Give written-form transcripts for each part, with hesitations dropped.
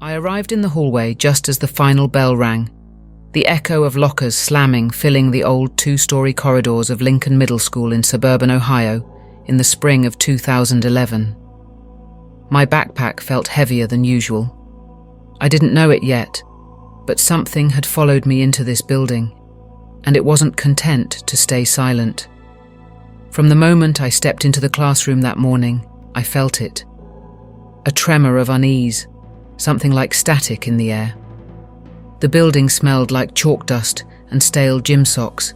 I arrived in the hallway just as the final bell rang, the echo of lockers slamming filling the old two-story corridors of Lincoln Middle School in suburban Ohio in the spring of 2011. My backpack felt heavier than usual. I didn't know it yet, but something had followed me into this building, and it wasn't content to stay silent. From the moment I stepped into the classroom that morning, I felt it. A tremor of unease, something like static in the air. The building smelled like chalk dust and stale gym socks.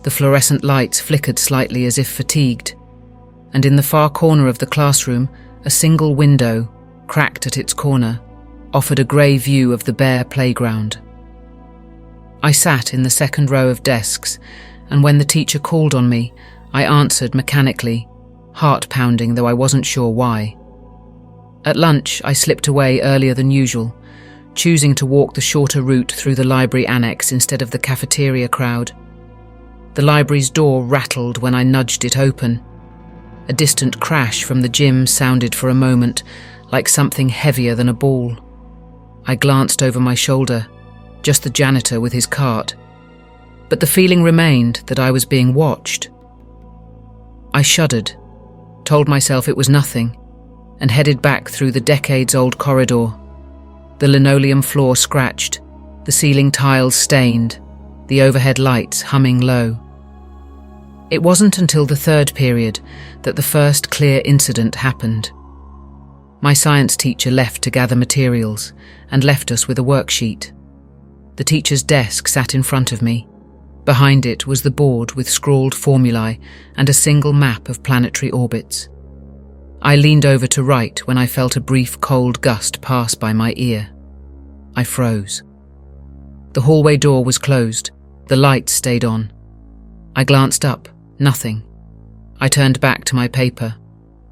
The fluorescent lights flickered slightly as if fatigued, and in the far corner of the classroom, a single window, cracked at its corner, offered a grey view of the bare playground. I sat in the second row of desks, and when the teacher called on me, I answered mechanically, heart pounding though I wasn't sure why. At lunch, I slipped away earlier than usual, choosing to walk the shorter route through the library annex instead of the cafeteria crowd. The library's door rattled when I nudged it open. A distant crash from the gym sounded for a moment, like something heavier than a ball. I glanced over my shoulder, just the janitor with his cart. But the feeling remained that I was being watched. I shuddered, told myself it was nothing, and headed back through the decades-old corridor. The linoleum floor scratched, the ceiling tiles stained, the overhead lights humming low. It wasn't until the third period that the first clear incident happened. My science teacher left to gather materials and left us with a worksheet. The teacher's desk sat in front of me. Behind it was the board with scrawled formulae and a single map of planetary orbits. I leaned over to write when I felt a brief cold gust pass by my ear. I froze. The hallway door was closed. The lights stayed on. I glanced up. Nothing. I turned back to my paper.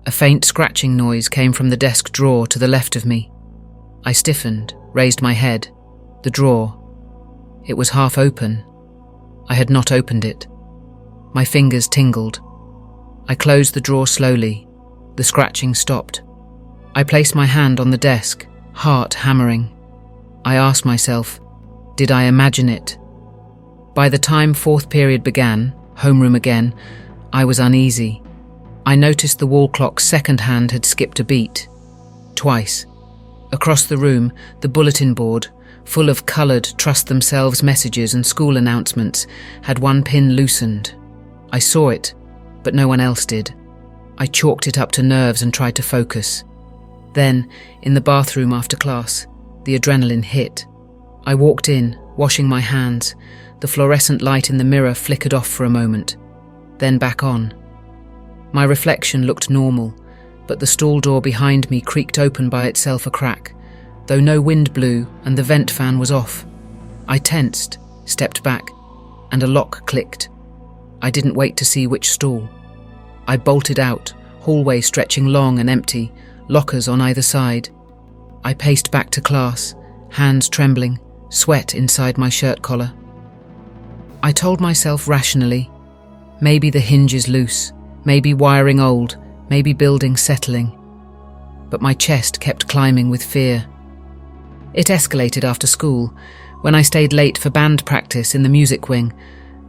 A faint scratching noise came from the desk drawer to the left of me. I stiffened, raised my head. The drawer. It was half open. I had not opened it. My fingers tingled. I closed the drawer slowly. The scratching stopped. I placed my hand on the desk, heart hammering. I asked myself, did I imagine it? By the time fourth period began, homeroom again, I was uneasy. I noticed the wall clock's second hand had skipped a beat. Twice. Across the room, the bulletin board, full of coloured trust themselves messages and school announcements, had one pin loosened. I saw it, but no one else did. I chalked it up to nerves and tried to focus. Then, in the bathroom after class, the adrenaline hit. I walked in, washing my hands. The fluorescent light in the mirror flickered off for a moment, then back on. My reflection looked normal, but the stall door behind me creaked open by itself a crack, though no wind blew and the vent fan was off. I tensed, stepped back, and a lock clicked. I didn't wait to see which stall. I bolted out, hallway stretching long and empty, lockers on either side. I paced back to class, hands trembling, sweat inside my shirt collar. I told myself rationally, maybe the hinge is loose, maybe wiring old, maybe building settling. But my chest kept climbing with fear. It escalated after school, when I stayed late for band practice in the music wing,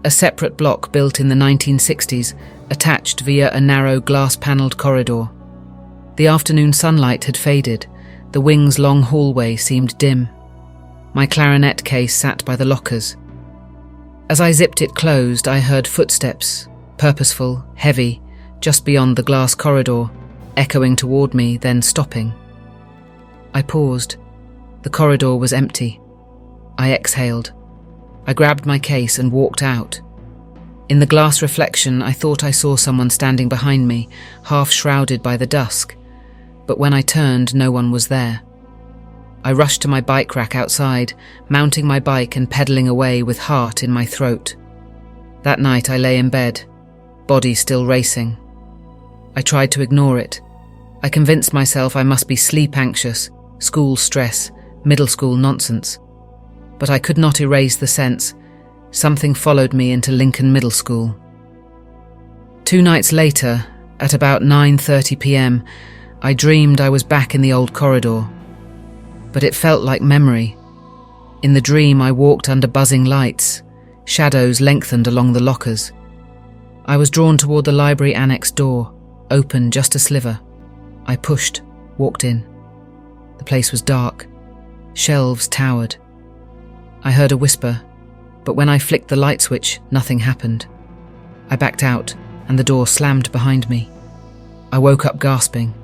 a separate block built in the 1960s, attached via a narrow glass-panelled corridor. The afternoon sunlight had faded, the wing's long hallway seemed dim. My clarinet case sat by the lockers. As I zipped it closed, I heard footsteps, purposeful, heavy, just beyond the glass corridor, echoing toward me, then stopping. I paused. The corridor was empty. I exhaled. I grabbed my case and walked out. In the glass reflection, I thought I saw someone standing behind me, half shrouded by the dusk, but when I turned, no one was there. I rushed to my bike rack outside, mounting my bike and pedalling away with heart in my throat. That night I lay in bed, body still racing. I tried to ignore it. I convinced myself I must be sleep anxious, school stress, middle school nonsense. But I could not erase the sense. Something followed me into Lincoln Middle School. 2 nights later, at about 9:30 p.m, I dreamed I was back in the old corridor. but it felt like memory. In the dream, I walked under buzzing lights. Shadows lengthened along the lockers. I was drawn toward the library annex door, open just a sliver. I pushed, walked in. The place was dark. Shelves towered. I heard a whisper, but when I flicked the light switch, nothing happened. I backed out, and the door slammed behind me. I woke up gasping,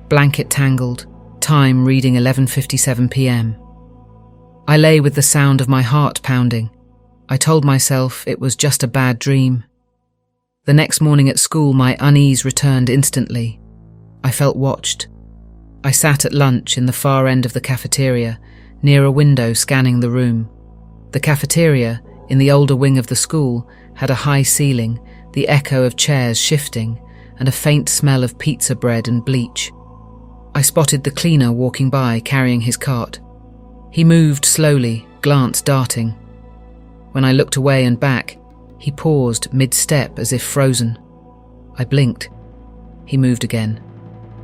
blanket tangled, time reading 11:57 p.m. I lay with the sound of my heart pounding. I told myself it was just a bad dream. The next morning at school, my unease returned instantly. I felt watched. I sat at lunch in the far end of the cafeteria, near a window scanning the room. The cafeteria, in the older wing of the school, had a high ceiling, the echo of chairs shifting, and a faint smell of pizza bread and bleach. I spotted the cleaner walking by, carrying his cart. He moved slowly, glance darting. When I looked away and back, he paused mid-step as if frozen. I blinked. He moved again.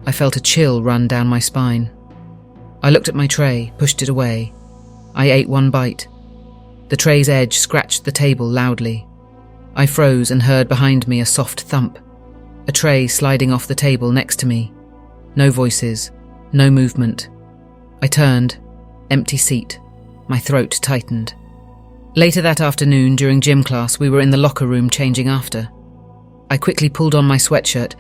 I felt a chill run down my spine. I looked at my tray, pushed it away. I ate one bite. The tray's edge scratched the table loudly. I froze and heard behind me a soft thump. A tray sliding off the table next to me. No voices, no movement. I turned. Empty seat. My throat tightened. Later that afternoon, during gym class, we were in the locker room changing after. I quickly pulled on my sweatshirt,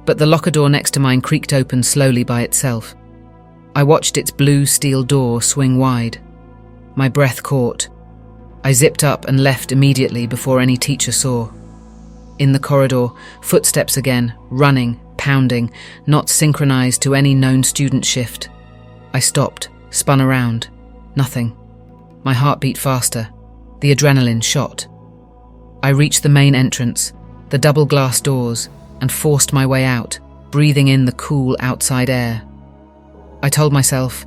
but the locker door next to mine creaked open slowly by itself. I watched its blue steel door swing wide. My breath caught. I zipped up and left immediately before any teacher saw. In the corridor, footsteps again, running, pounding, not synchronized to any known student shift. I stopped, spun around. Nothing. My heart beat faster. The adrenaline shot. I reached the main entrance, the double glass doors, and forced my way out, breathing in the cool outside air. I told myself,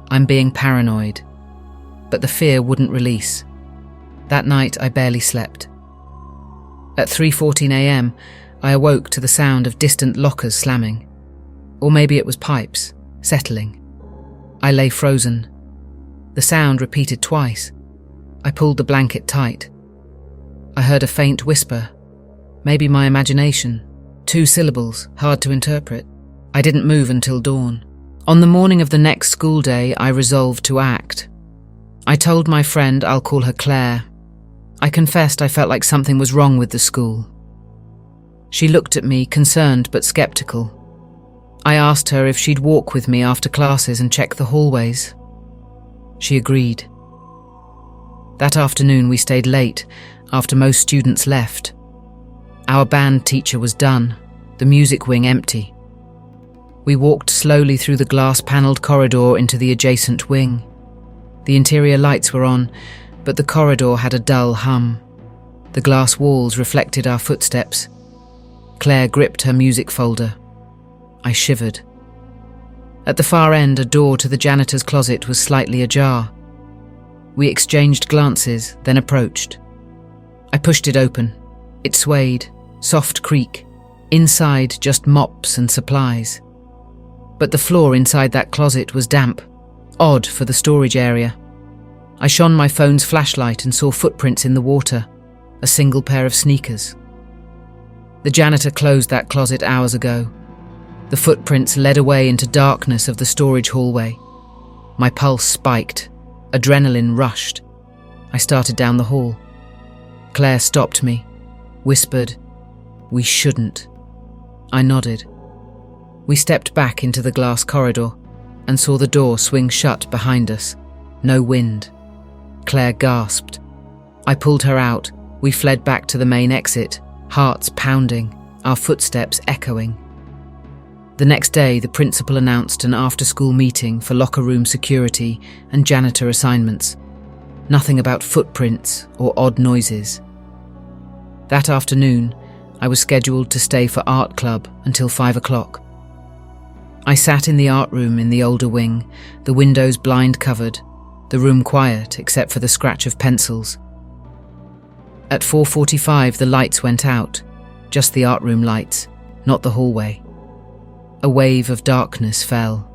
I'm being paranoid. But the fear wouldn't release. That night I barely slept. At 3:14 a.m, I awoke to the sound of distant lockers slamming. Or maybe it was pipes, settling. I lay frozen. The sound repeated twice. I pulled the blanket tight. I heard a faint whisper. Maybe my imagination. 2 syllables, hard to interpret. I didn't move until dawn. On the morning of the next school day, I resolved to act. I told my friend I'll call her Claire. I confessed I felt like something was wrong with the school. She looked at me, concerned but skeptical. I asked her if she'd walk with me after classes and check the hallways. She agreed. That afternoon we stayed late, after most students left. Our band teacher was done, the music wing empty. We walked slowly through the glass-panelled corridor into the adjacent wing. The interior lights were on, but the corridor had a dull hum. The glass walls reflected our footsteps. Claire gripped her music folder. I shivered. At the far end, a door to the janitor's closet was slightly ajar. We exchanged glances, then approached. I pushed it open. It swayed, soft creak. Inside, just mops and supplies. But the floor inside that closet was damp, odd for the storage area. I shone my phone's flashlight and saw footprints in the water, a single pair of sneakers. The janitor closed that closet hours ago. The footprints led away into darkness of the storage hallway. My pulse spiked. Adrenaline rushed. I started down the hall. Claire stopped me, whispered, "We shouldn't." I nodded. We stepped back into the glass corridor and saw the door swing shut behind us. No wind. Claire gasped. I pulled her out. We fled back to the main exit, hearts pounding, our footsteps echoing. The next day, the principal announced an after-school meeting for locker room security and janitor assignments. Nothing about footprints or odd noises. That afternoon, I was scheduled to stay for art club until 5 o'clock. I sat in the art room in the older wing, the windows blind covered, the room quiet except for the scratch of pencils. At 4:45, the lights went out, just the art room lights, not the hallway. A wave of darkness fell.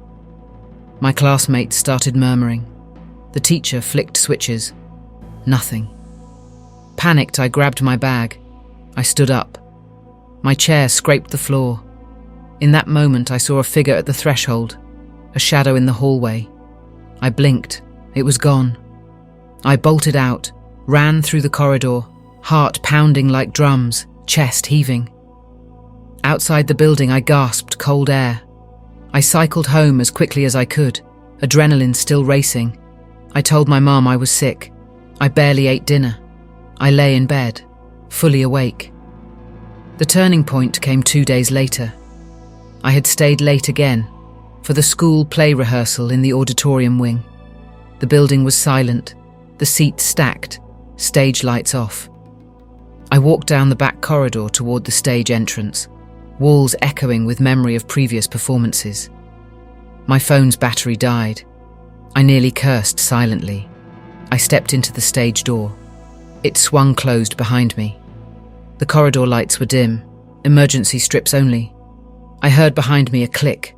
My classmates started murmuring. The teacher flicked switches. Nothing. Panicked, I grabbed my bag. I stood up. My chair scraped the floor. In that moment, I saw a figure at the threshold, a shadow in the hallway. I blinked. It was gone. I bolted out, ran through the corridor, heart pounding like drums, chest heaving. Outside the building, I gasped cold air. I cycled home as quickly as I could, adrenaline still racing. I told my mom I was sick. I barely ate dinner. I lay in bed, fully awake. The turning point came 2 days later. I had stayed late again, for the school play rehearsal in the auditorium wing. The building was silent, the seats stacked, stage lights off. I walked down the back corridor toward the stage entrance, walls echoing with memory of previous performances. My phone's battery died. I nearly cursed silently. I stepped into the stage door. It swung closed behind me. The corridor lights were dim, emergency strips only. I heard behind me a click.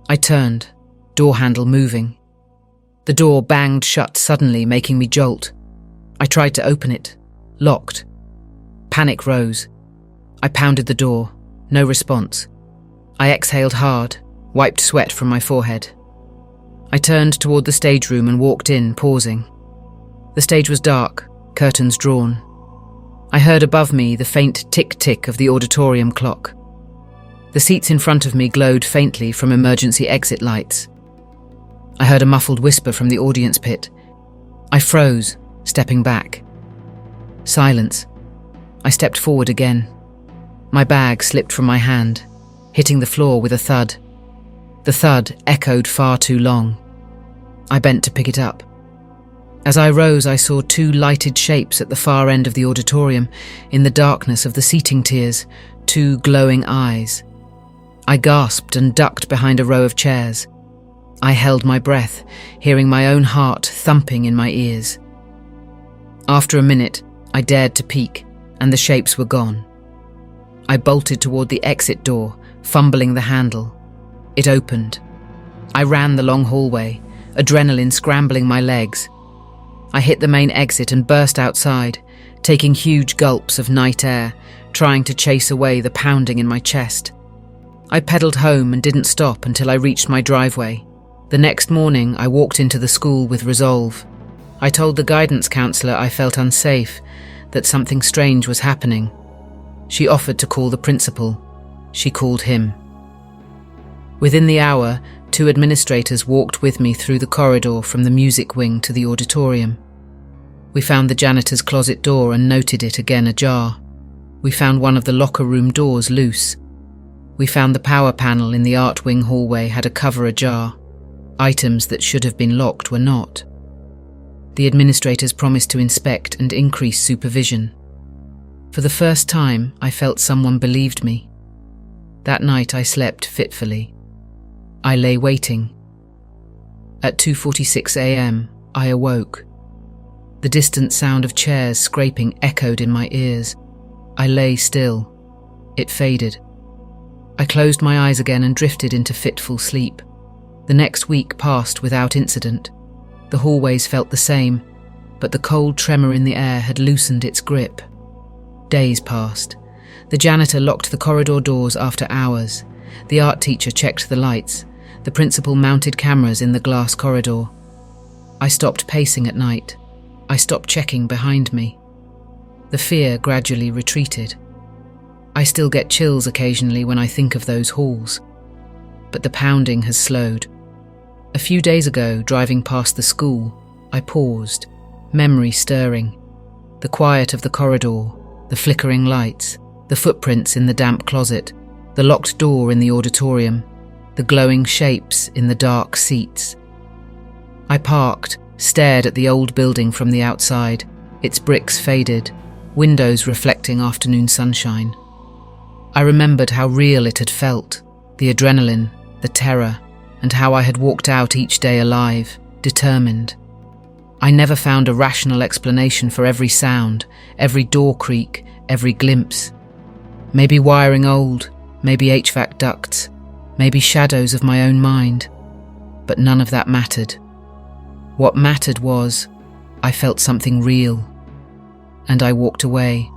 I turned, door handle moving. The door banged shut suddenly, making me jolt. I tried to open it, locked. Panic rose. I pounded the door, no response. I exhaled hard, wiped sweat from my forehead. I turned toward the stage room and walked in, pausing. The stage was dark, curtains drawn. I heard above me the faint tick-tick of the auditorium clock. The seats in front of me glowed faintly from emergency exit lights. I heard a muffled whisper from the audience pit. I froze, stepping back. Silence. I stepped forward again. My bag slipped from my hand, hitting the floor with a thud. The thud echoed far too long. I bent to pick it up. As I rose, I saw 2 lighted shapes at the far end of the auditorium, in the darkness of the seating tiers, 2 glowing eyes. I gasped and ducked behind a row of chairs. I held my breath, hearing my own heart thumping in my ears. After a minute, I dared to peek, and the shapes were gone. I bolted toward the exit door, fumbling the handle. It opened. I ran the long hallway, adrenaline scrambling my legs. I hit the main exit and burst outside, taking huge gulps of night air, trying to chase away the pounding in my chest. I pedaled home and didn't stop until I reached my driveway. The next morning, I walked into the school with resolve. I told the guidance counselor I felt unsafe, that something strange was happening. She offered to call the principal. She called him. Within the hour, 2 administrators walked with me through the corridor from the music wing to the auditorium. We found the janitor's closet door and noted it again ajar. We found one of the locker room doors loose. We found the power panel in the art wing hallway had a cover ajar. Items that should have been locked were not. The administrators promised to inspect and increase supervision. For the first time, I felt someone believed me. That night I slept fitfully. I lay waiting. At 2:46 a.m., I awoke. The distant sound of chairs scraping echoed in my ears. I lay still. It faded. I closed my eyes again and drifted into fitful sleep. The next week passed without incident. The hallways felt the same, but the cold tremor in the air had loosened its grip. Days passed. The janitor locked the corridor doors after hours. The art teacher checked the lights. The principal mounted cameras in the glass corridor. I stopped pacing at night. I stopped checking behind me. The fear gradually retreated. I still get chills occasionally when I think of those halls. But the pounding has slowed. A few days ago, driving past the school, I paused, memory stirring. The quiet of the corridor, the flickering lights, the footprints in the damp closet, the locked door in the auditorium, the glowing shapes in the dark seats. I parked, stared at the old building from the outside, its bricks faded, windows reflecting afternoon sunshine. I remembered how real it had felt, the adrenaline, the terror, and how I had walked out each day alive, determined. I never found a rational explanation for every sound, every door creak, every glimpse. Maybe wiring old, maybe HVAC ducts, maybe shadows of my own mind. but none of that mattered. What mattered was, I felt something real, and I walked away,